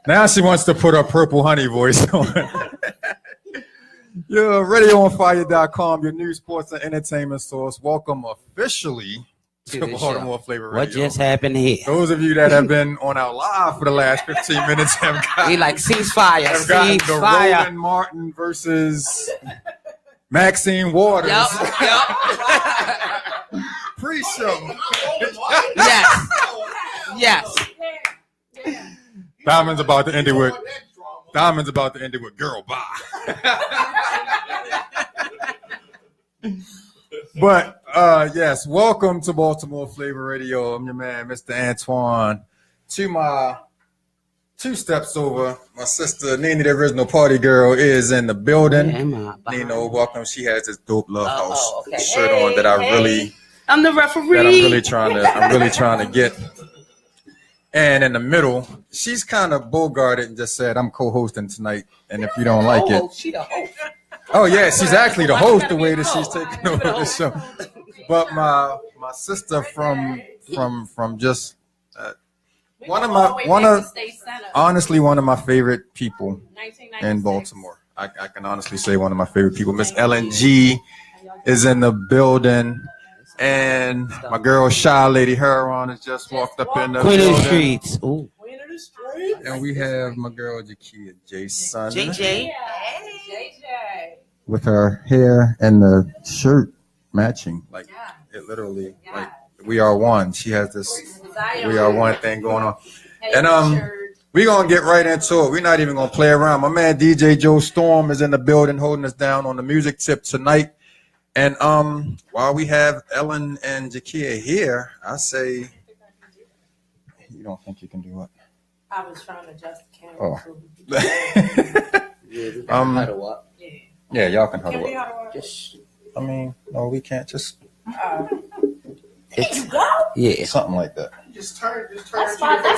Now she wants to put her purple honey voice on. Yo, RadioOnFire.com, your news, sports, and entertainment source. Welcome officially to Baltimore Flava Radio. What just happened here? Those of you that have been on our live for the last 15 minutes have gotten, we like CeaseFire. Have gotten the Roland Martin versus Maxine Waters. Yep. Pre-show. Yes. Diamond's about to end it with girl bye. But yes, welcome to Baltimore Flava Radio. I'm your man, Mr. Antoine. To my 2 steps over, my sister Nina, the original party girl, is in the building. Nina, welcome. She has this dope Love House shirt on that I'm the referee. That I'm really trying to get. And in the middle, she's kind of bogarted and just said, "I'm co-hosting tonight, and if you don't like it." She the host. Oh yeah, she's actually the host the way that she's taking over the show. But my sister from just honestly one of my favorite people in Baltimore. I can honestly say one of my favorite people. Miss Ellen G is in the building. And my girl, Shy Lady Heron, has just walked up in the Queen building. of the Streets. Ooh. Queen of the Streets. And we have my girl, Jakia Jason. JJ. With her hair and the shirt matching. Like, it literally, like, we are one. She has this we are one thing going on. And we're going to get right into it. We're not even going to play around. My man, DJ Joe Storm, is in the building holding us down on the music tip tonight. And while we have Ellen and Jakia here, I say, you don't think you can do what? I was trying to adjust the camera. Oh. Yeah, y'all can huddle up. Just, I mean, no, we can't. Just Yeah, something like that. Just turn. That's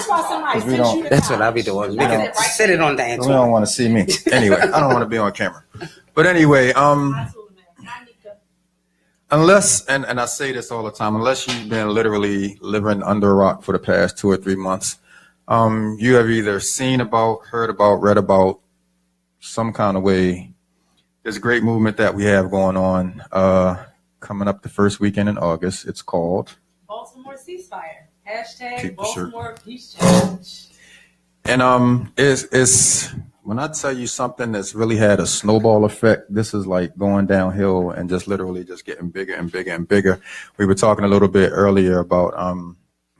why somebody sent you. That's what I be doing. Sit it on the You don't want to see me. Anyway, I don't want to be on camera. But anyway, unless, and I say this all the time, unless you've been literally living under a rock for the past 2 or 3 months, you have either seen about, heard about, read about some kind of way this great movement that we have going on coming up the first weekend in August. It's called Baltimore CeaseFire. # Baltimore Peace Challenge. And it's when I tell you something that's really had a snowball effect, this is like going downhill and just literally just getting bigger and bigger and bigger. We were talking a little bit earlier about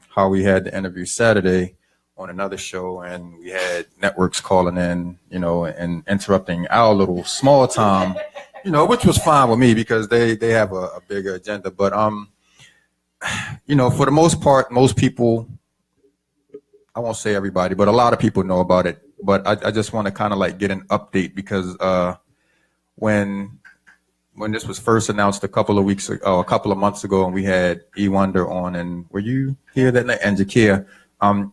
how we had the interview Saturday on another show, and we had networks calling in, and interrupting our little small time, which was fine with me because they have a bigger agenda. But for the most part, most people, I won't say everybody, but a lot of people know about it. But I just want to kind of like get an update because when this was first announced a couple of months ago, and we had E Wonder on, and were you here that night? And Jakia,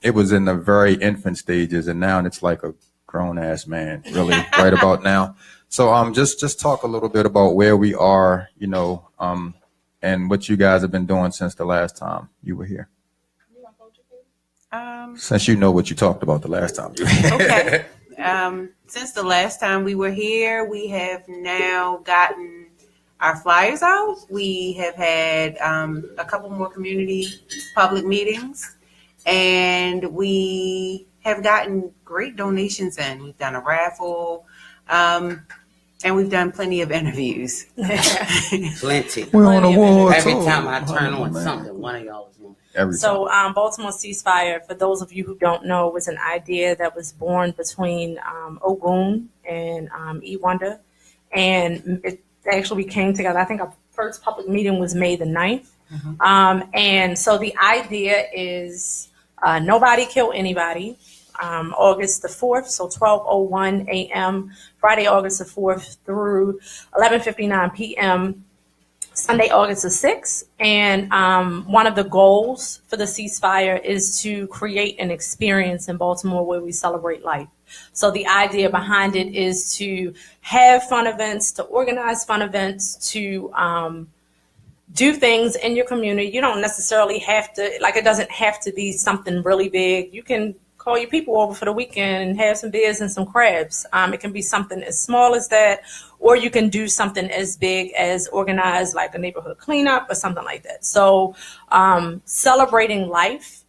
it was in the very infant stages, and now it's like a grown ass man, really, right about now. So just talk a little bit about where we are, and what you guys have been doing since the last time you were here. Since you know what you talked about the last time you were here. Okay. Since the last time we were here, we have now gotten our flyers out. We have had a couple more community public meetings, and we have gotten great donations in. We've done a raffle, and we've done plenty of interviews. Plenty. We're on a war. Every time I turn on something, one of y'all is on. So Baltimore CeaseFire, for those of you who don't know, was an idea that was born between Ogun and E Wonder, and it actually came together. I think our first public meeting was May the 9th. And so the idea is nobody kill anybody. August the 4th, so 12:01 a.m. Friday, August the 4th through 11:59 p.m. Sunday, August the 6th. And one of the goals for the CeaseFire is to create an experience in Baltimore where we celebrate life. So the idea behind it is to have fun events, to organize fun events, to do things in your community. You don't necessarily have to, it doesn't have to be something really big. You can call your people over for the weekend and have some beers and some crabs. It can be something as small as that, or you can do something as big as organize like a neighborhood cleanup or something like that. So celebrating life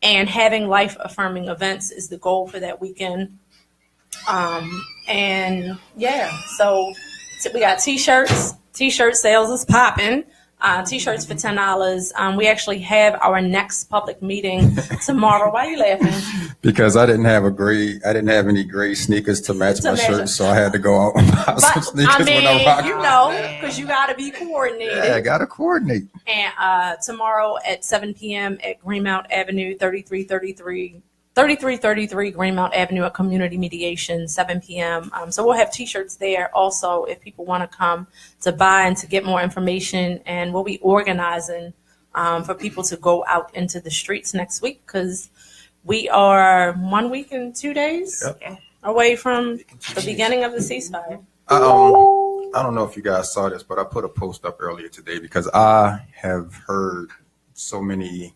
and having life affirming events is the goal for that weekend. And yeah, so we got t-shirts. T-shirt sales is popping. T-shirts for $10. We actually have our next public meeting tomorrow. Why are you laughing? Because I didn't have any gray sneakers to match my shirt, so I had to go out and buy some sneakers when I rock. You know, because you got to be coordinated. Yeah, I got to coordinate. And tomorrow at 7 p.m. at Greenmount Avenue, 3333 Greenmount Avenue, a community mediation, 7 p.m. So we'll have T-shirts there also if people want to come to buy and to get more information. And we'll be organizing for people to go out into the streets next week because we are 1 week and 2 days away from the beginning of the ceasefire. I don't know if you guys saw this, but I put a post up earlier today because I have heard so many.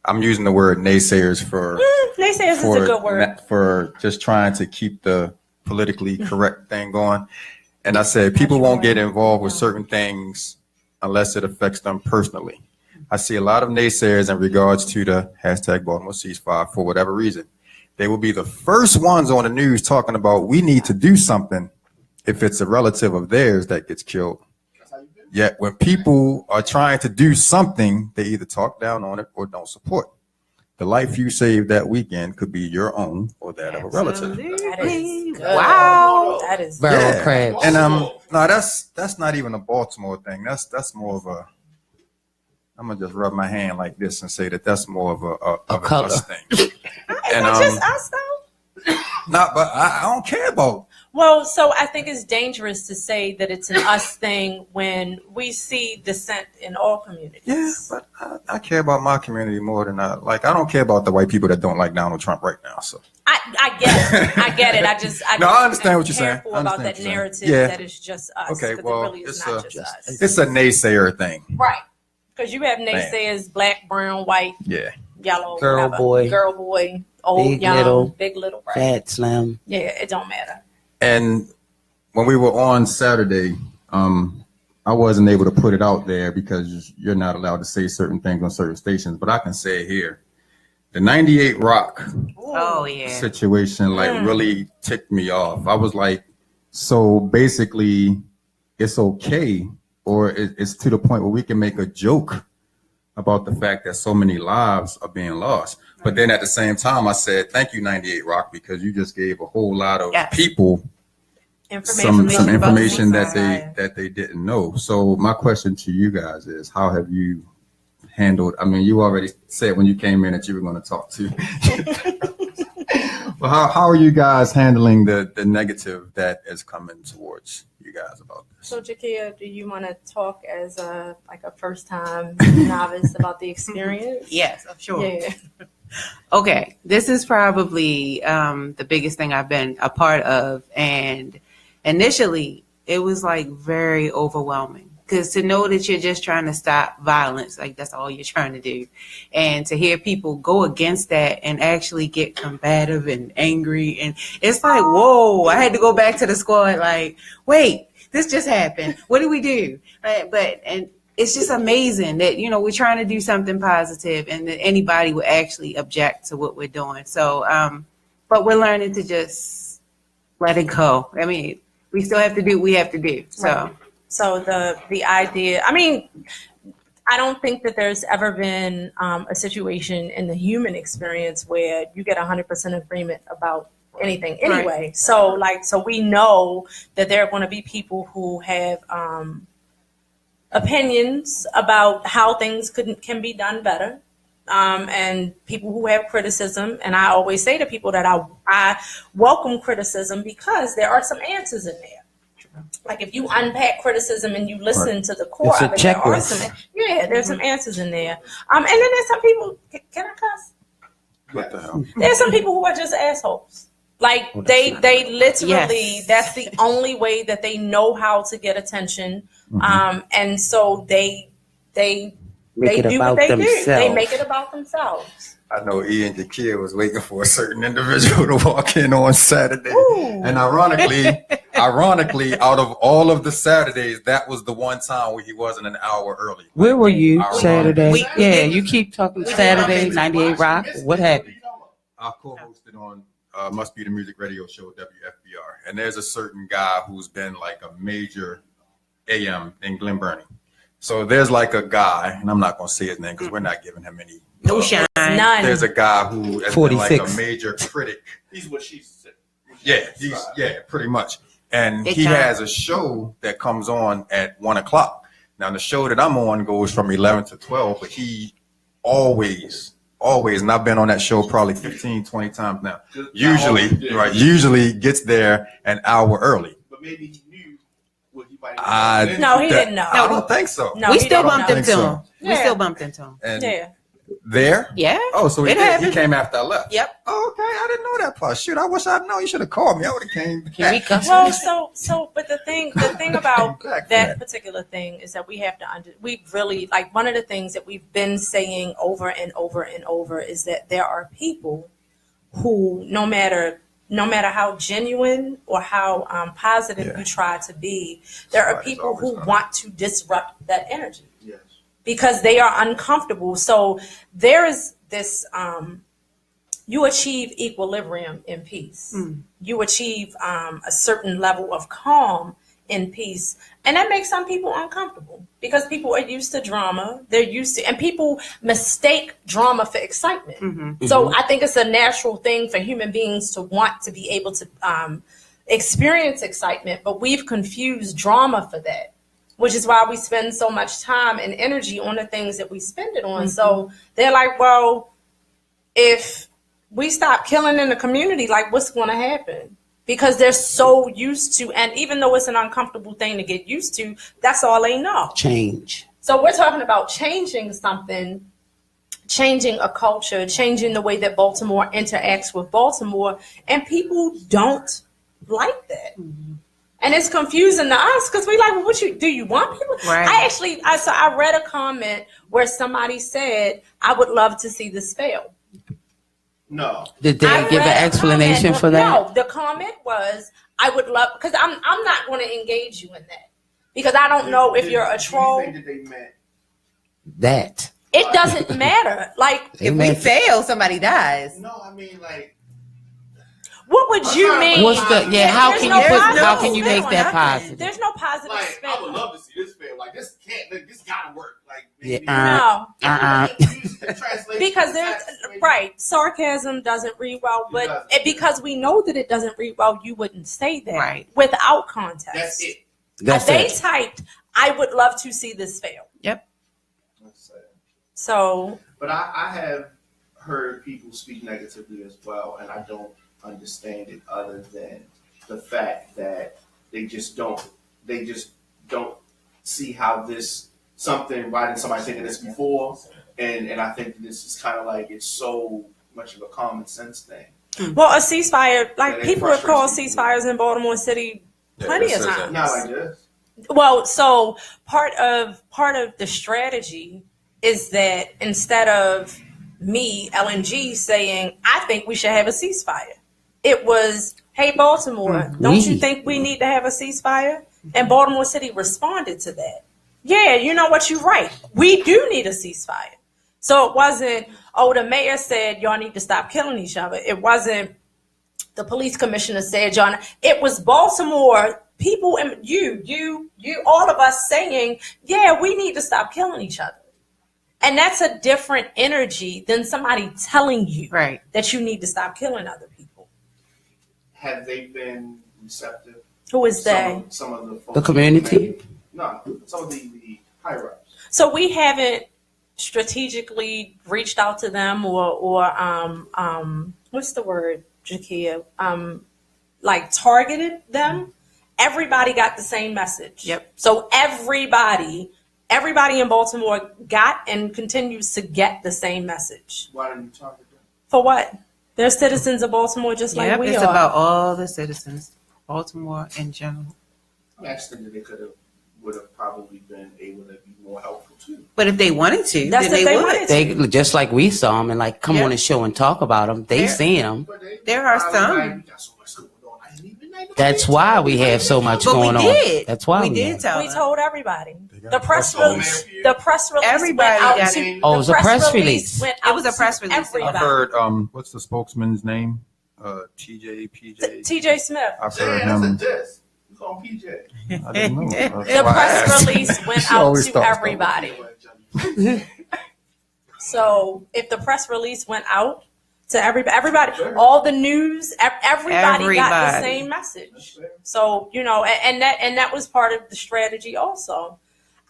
I'm using the word naysayers for naysayers is a good word for just trying to keep the politically correct thing going. And I said people won't get involved with certain things unless it affects them personally. I see a lot of naysayers in regards to the hashtag Baltimore ceasefire for whatever reason. They will be the first ones on the news talking about we need to do something if it's a relative of theirs that gets killed. Yet when people are trying to do something, they either talk down on it or don't support. The life you saved that weekend could be your own or that of a relative. That is good. Wow. That is Barrel crabs. And no, that's not even a Baltimore thing. That's more of a. I'm gonna just rub my hand like this and say that's more of a color us thing. And just us though. But I don't care about. Well, so I think it's dangerous to say that it's an us thing when we see dissent in all communities. Yeah, but I care about my community more than I don't care about the white people that don't like Donald Trump right now. So I get it. I understand what you're saying. About that narrative that is just us. Okay, well, it really is not just us. It's a naysayer thing, right? Because you have naysayers, black, brown, white, yellow, girl, boy, old, big, young, big, little, right? fat, slim. Yeah, it don't matter. And when we were on Saturday, I wasn't able to put it out there because you're not allowed to say certain things on certain stations, but I can say it here. The 98 Rock situation really ticked me off. I was like, so basically it's okay, or it's to the point where we can make a joke about the fact that so many lives are being lost. But then at the same time, I said, thank you, 98 Rock, because you just gave a whole lot of people some information that they didn't know. So my question to you guys is, how have you handled, I mean, you already said when you came in that you were going to talk to. Well, how are you guys handling the negative that is coming towards you guys about this? So, Jakia, do you want to talk as a first-time novice about the experience? Yes, sure. Yeah. Okay, this is probably the biggest thing I've been a part of, and initially it was very overwhelming. Because to know that you're just trying to stop violence, that's all you're trying to do. And to hear people go against that and actually get combative and angry. And it's whoa, I had to go back to the squad wait, this just happened. What do we do? And it's just amazing that, we're trying to do something positive and that anybody would actually object to what we're doing. So, but we're learning to just let it go. I mean, we still have to do what we have to do. So. Right. So the idea, I mean, I don't think that there's ever been a situation in the human experience where you get 100% agreement about anything anyway. Right. So we know that there are going to be people who have opinions about how things can be done better. And people who have criticism. And I always say to people that I welcome criticism because there are some answers in there. If you unpack criticism and you listen to the core of it, there's some answers in there. And then there's some people, can I cuss? What the hell? There's some people who are just assholes. They literally, that's the only way that they know how to get attention. Mm-hmm. And so they Make it do about what they do. They themselves. make it about themselves. I know E and Jakia was waiting for a certain individual to walk in on Saturday. Ooh. And ironically, out of all of the Saturdays, that was the one time where he wasn't an hour early. Where were you Ironic. Saturday? We- Yeah, you keep talking Saturday, 98 Rock. What happened? I co-hosted on Must Be the Music Radio Show, WFBR. And there's a certain guy who's been like a major AM in Glen Burnie. So there's like a guy, and I'm not going to say his name because we're not giving him any. No shine. None. There's a guy who has been like 46. a major critic. He's what she said. Yeah, pretty much. And Big he time. has a show that comes on at 1:00. Now the show that I'm on goes from 11 to 12, but he always, and I've been on that show probably 15, 20 times now. Usually gets there an hour early. But maybe he knew what he might No, he didn't know. I don't think so. No, We he still didn't bumped know. into him. We Yeah. still bumped into him. And Yeah. there? Yeah. Oh, so he It happened. came after I left. Yep. Oh, okay, I didn't know that part. Shoot, I wish I'd known. You should have called me. I would have came. Can we cuss? Well, but the thing about Back that then. particular thing is that we have to we really, like, one of the things that we've been saying over and over and over is that there are people who, no matter how genuine or how positive you try to be, there are Somebody's people who always want to disrupt that energy Yes. because they are uncomfortable. So there is this, you achieve equilibrium in peace. You achieve a certain level of calm in peace. And that makes some people uncomfortable because people are used to drama. They're used to, and people mistake drama for excitement. So I think it's a natural thing for human beings to want to be able to experience excitement, but we've confused drama for that, which is why we spend so much time and energy on the things that we spend it on. So they're like, well, if we stop killing in the community, like, what's going to happen? Because they're so used to, and even though it's an uncomfortable thing to get used to, that's all they know. Change. So we're talking about changing something, changing a culture, changing the way that Baltimore interacts with Baltimore, and people don't like that. And it's confusing to us because we like, well, do you want people? Right. I read a comment where somebody said, I would love to see this fail. No. Did they I give an read a explanation comment- for that? No, the comment was, I would love, because I'm not going to engage you in that because I don't know if you're a troll. Do you think that they meant? That. It doesn't matter. Like, If we fail, somebody dies. No, I mean like. what would you mean? What's the how There's can no you positive how can you spin make on that nothing. positive? There's no positive Like, spin. I would love to see this fail. Like, this gotta work. Like, maybe, No, because there's Right. right sarcasm doesn't read well, It but doesn't. because we know that it doesn't read well, you wouldn't say that Right. without context. That's it. That's They it. typed, "I would love to see this fail." Yep. That's it. So But I have heard people speak negatively as well, and I don't understand it other than the fact that they just don't see how this something. Why didn't somebody think of this before? And I think this is kind of like it's so much of a common sense thing. well, a ceasefire, like Yeah, it people have called frustrates people. ceasefires in Baltimore City plenty Yeah, of it says times. Not like this. Well, so part of the strategy is that instead of me, LNG, saying, I think we should have a ceasefire, it was, hey, Baltimore, don't you think we need to have a ceasefire? And Baltimore City responded to that. Yeah, you know what, you're right. We do need a ceasefire. So it wasn't, oh, the mayor said y'all need to stop killing each other. It wasn't the police commissioner said, John. It was Baltimore people and you, all of us saying, yeah, we need to stop killing each other. And that's a different energy than somebody telling you Right. that you need to stop killing other people. Have they been receptive? Who is they? Some of the folks The community? No, some of the higher ups. So we haven't strategically reached out to them or what's the word, Jakia? Like targeted them. Everybody got the same message. Yep. So everybody in Baltimore got and continues to get the same message. Why didn't you target them? For what? They're citizens of Baltimore just like Yep. we It's are. about all the citizens, Baltimore in general. I actually think that they would have probably been able to be more helpful too. But if they wanted to, That's then if they they would. wanted to. They just like we saw them and like come Yeah. on the show and talk about them. They Yeah. seen them. But There are probably some. like, we got so much going on. I didn't even know. That's why we have so much But going we on. did. That's why we we did have. tell We them. told everybody. got The press press release. release. The press release Everybody went out got to. it. Oh, it was a the press release. Went It was out a press to release. Everybody. I've heard what's the spokesman's name? PJ. T.J. Smith. I've Yeah, heard that's a him. diss. It's on PJ. I didn't know. That's The why I press asked. release went She out always to talks about everybody. So if the press release went out to everybody, all the news, everybody got the Everybody. same message. So and that was part of the strategy also.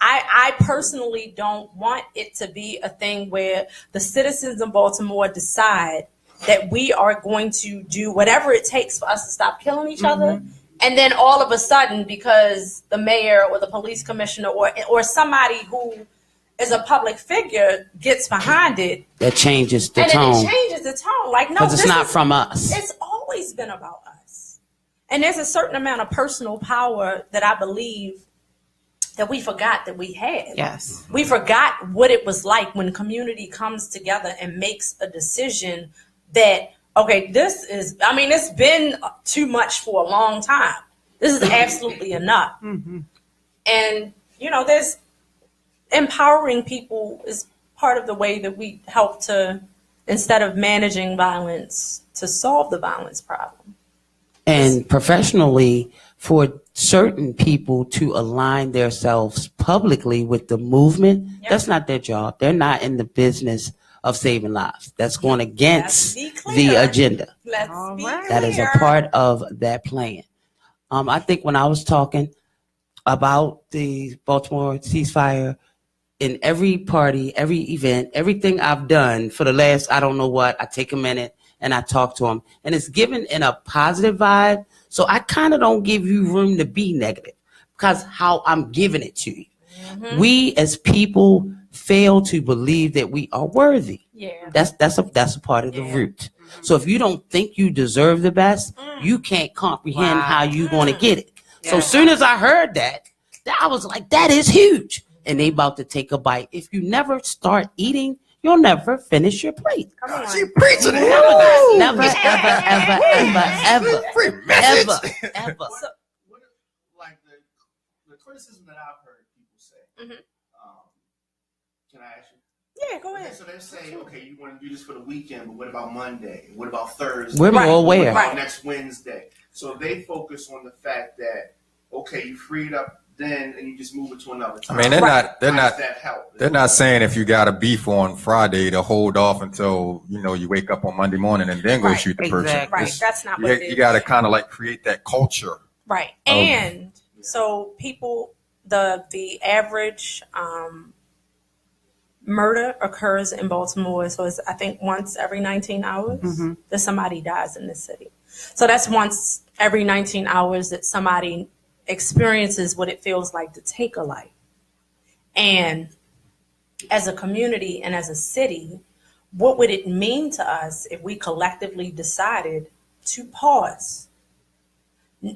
I personally don't want it to be a thing where the citizens of Baltimore decide that we are going to do whatever it takes for us to stop killing each other. And then all of a sudden, because the mayor or the police commissioner or somebody who is a public figure gets behind it, That changes the and tone. then it changes the tone. Like, no, Because it's this not is- from us. It's always been about us. And there's a certain amount of personal power that I believe that we forgot that we had. Yes. We forgot what it was like when community comes together and makes a decision that, okay, it's been too much for a long time. This is absolutely enough. And, there's empowering people is part of the way that we help to, instead of managing violence, to solve the violence problem. And professionally, for certain people to align themselves publicly with the movement, that's not their job. They're not in the business of saving lives. That's going against Let's be the clear. agenda. Let's All be right. That is a clear. part of that plan. I think when I was talking about the Baltimore CeaseFire, in every party, every event, everything I've done for the last, I don't know what, I take a minute and I talk to them. And it's given in a positive vibe. So I kind of don't give you room to be negative because how I'm giving it to you. We as people fail to believe that we are worthy. Yeah. That's a part of the root. So if you don't think you deserve the best, you can't comprehend Wow. how you going to get it. So Yeah. as soon as I heard that, I was like, that is huge. And they about to take a bite. If you never start eating, you'll never finish your plate. Come on. She preaching it. Never, ever. Free message. Ever. What like the criticism that I've heard people say. Can I ask you? Yeah, go Okay, ahead. so they say, okay, you want to do this for the weekend, but what about Monday? What about Thursday? We're more Right. aware. What about Right. next Wednesday? So they focus on the fact that, okay, you freed up then and you just move it to another I time. mean, How does that help? they're not saying if you got a beef on Friday to hold off until, you wake up on Monday morning and then go Right. shoot the person. Exactly. Right. That's not what it is. You got to kind of like create that culture. Right. And so people, the average murder occurs in Baltimore. So it's, I think, once every 19 hours that somebody dies in this city. So that's once every 19 hours that somebody experiences what it feels like to take a life. And as a community and as a city, what would it mean to us if we collectively decided to pause?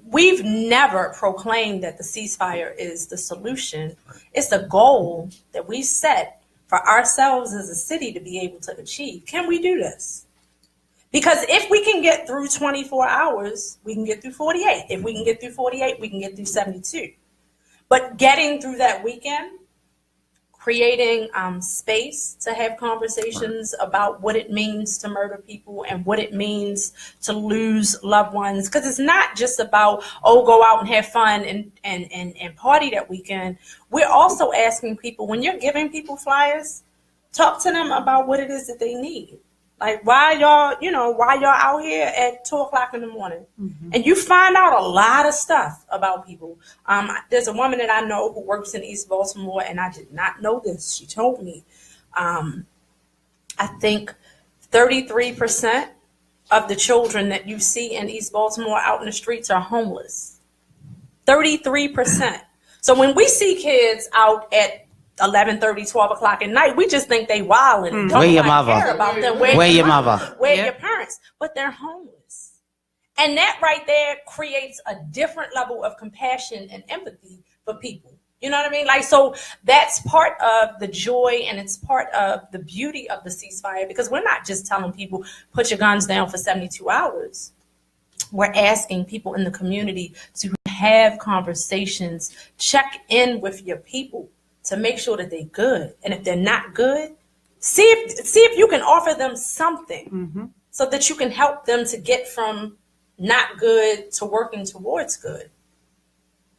We've never proclaimed that the ceasefire is the solution. It's a goal that we set for ourselves as a city to be able to achieve. Can we do this? Because if we can get through 24 hours, we can get through 48. If we can get through 48, we can get through 72. But getting through that weekend, creating space to have conversations about what it means to murder people and what it means to lose loved ones. Because it's not just about, go out and have fun and party that weekend. We're also asking people, when you're giving people flyers, talk to them about what it is that they need. Like, why y'all out here at 2:00 in the morning? And you find out a lot of stuff about people. There's a woman that I know who works in East Baltimore, and I did not know this. She told me, I think 33% of the children that you see in East Baltimore out in the streets are homeless. 33%. So when we see kids out at 11:30, 12 o'clock at night, we just think they wild and don't Where your like mother? care about them. Where your mother? Where Yeah. your parents? But they're homeless. And that right there creates a different level of compassion and empathy for people. You know what I mean? Like, so that's part of the joy and it's part of the beauty of the ceasefire, because we're not just telling people, put your guns down for 72 hours. We're asking people in the community to have conversations, check in with your people to make sure that they're good. And if they're not good, see if you can offer them something so that you can help them to get from not good to working towards good.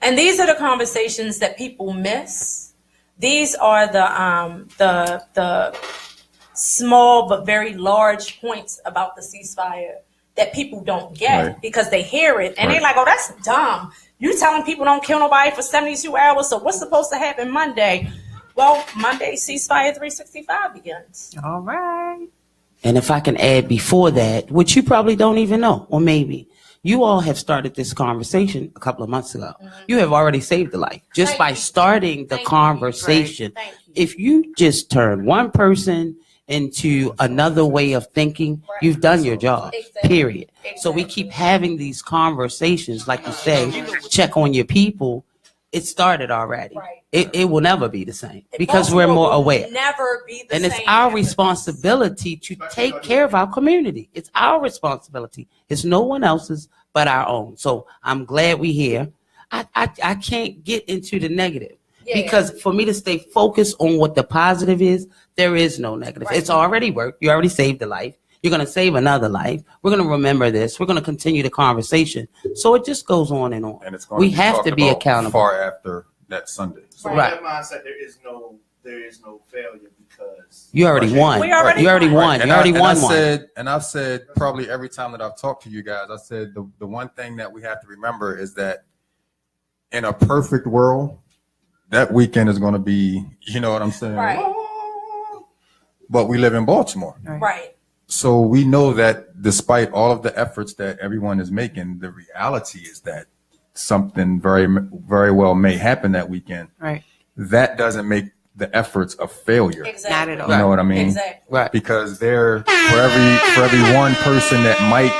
And these are the conversations that people miss. These are the small but very large points about the ceasefire that people don't get because they hear it and they're like, oh, that's dumb. You telling people don't kill nobody for 72 hours, so what's supposed to happen Monday? Well, Monday, ceasefire 365 begins. All right. And if I can add before that, which you probably don't even know, or maybe, you all have started this conversation a couple of months ago. You have already saved a life just by starting the conversation. If you just turn one person into another way of thinking, you've done your job, period. So we keep having these conversations, like you say, check on your people. It started already. It will never be the same because we're more aware. Never be the and same. it's our responsibility to take care of our community. It's our responsibility. It's no one else's but our own. So I'm glad we're here. I can't get into the negative because for me to stay focused on what the positive is, there is no negative. It's already worked. You already saved a life. You're going to save another life. We're going to remember this. We're going to continue the conversation. So it just goes on and on. And it's going we have to be accountable. Far after that Sunday. So in that mindset, there is no failure because you already won. You already won. You already won one. And I've said probably every time that I've talked to you guys, I said the one thing that we have to remember is that in a perfect world, that weekend is going to be, you know what I'm saying? Right. But we live in Baltimore. Right. So we know that despite all of the efforts that everyone is making, the reality is that something very, very well may happen that weekend. Right. That doesn't make the efforts a failure. Exactly. Not at all. You know what I mean? Exactly. Right. Because for every one person that might,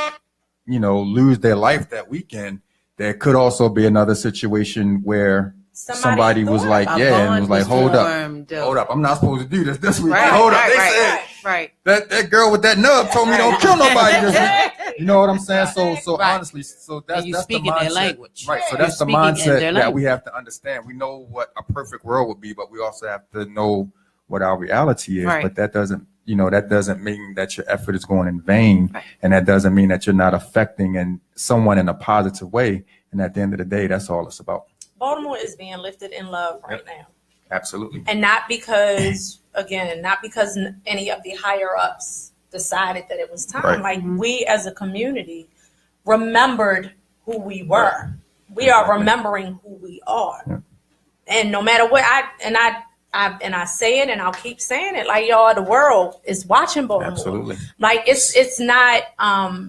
lose their life that weekend, there could also be another situation where somebody was like, and was like, hold up, I'm not supposed to do this weekend. Right, Hold up, right, they right, said right. that girl with that nub told me don't kill nobody this weekend. You know what I'm saying? So honestly, so that's the mindset. Their language. Right. So that's the mindset that we have to understand. We know what a perfect world would be, but we also have to know what our reality is. Right. But that doesn't mean that your effort is going in vain, and that doesn't mean that you're not affecting someone in a positive way. And at the end of the day, that's all it's about. Baltimore is being lifted in love right now. Absolutely. And not because any of the higher ups decided that it was time. Right. Like we as a community remembered who we were. We are remembering who we are. Yeah. And no matter what I say it and I'll keep saying it, like y'all, the world is watching Baltimore. Absolutely. Like it's not a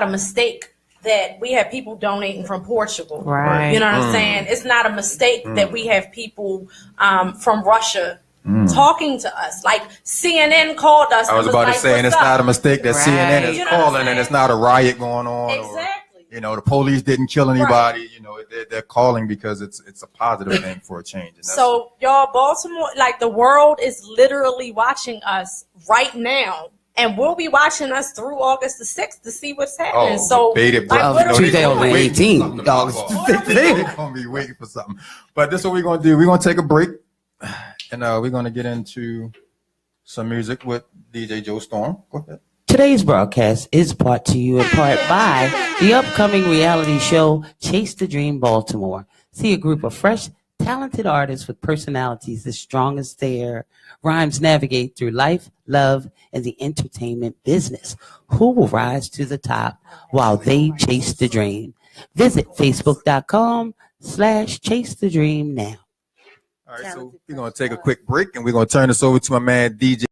mistake that we have people donating from Portugal. Right. You know what I'm saying? It's not a mistake that we have people from Russia talking to us. Like CNN called us. I was about to say, and it's not a mistake that CNN is calling, and it's not a riot going on. Exactly. Or, the police didn't kill anybody. Right. They're calling because it's a positive thing for a change. And so y'all, Baltimore, like the world is literally watching us right now. And we'll be watching us through August the 6th to see what's happening. So, bated breath. 2018. They're going to be waiting for something. But this is what we're going to do. We're going to take a break. And we're going to get into some music with DJ Joe Storm. Go ahead. Today's broadcast is brought to you in part by the upcoming reality show, Chase the Dream Baltimore. See a group of fresh, talented artists with personalities as strong as their rhymes navigate through life, love, and the entertainment business. Who will rise to the top while they chase the dream? Visit Facebook.com/Chase the Dream now. All right, so we're going to take a quick break and we're going to turn this over to my man, DJ.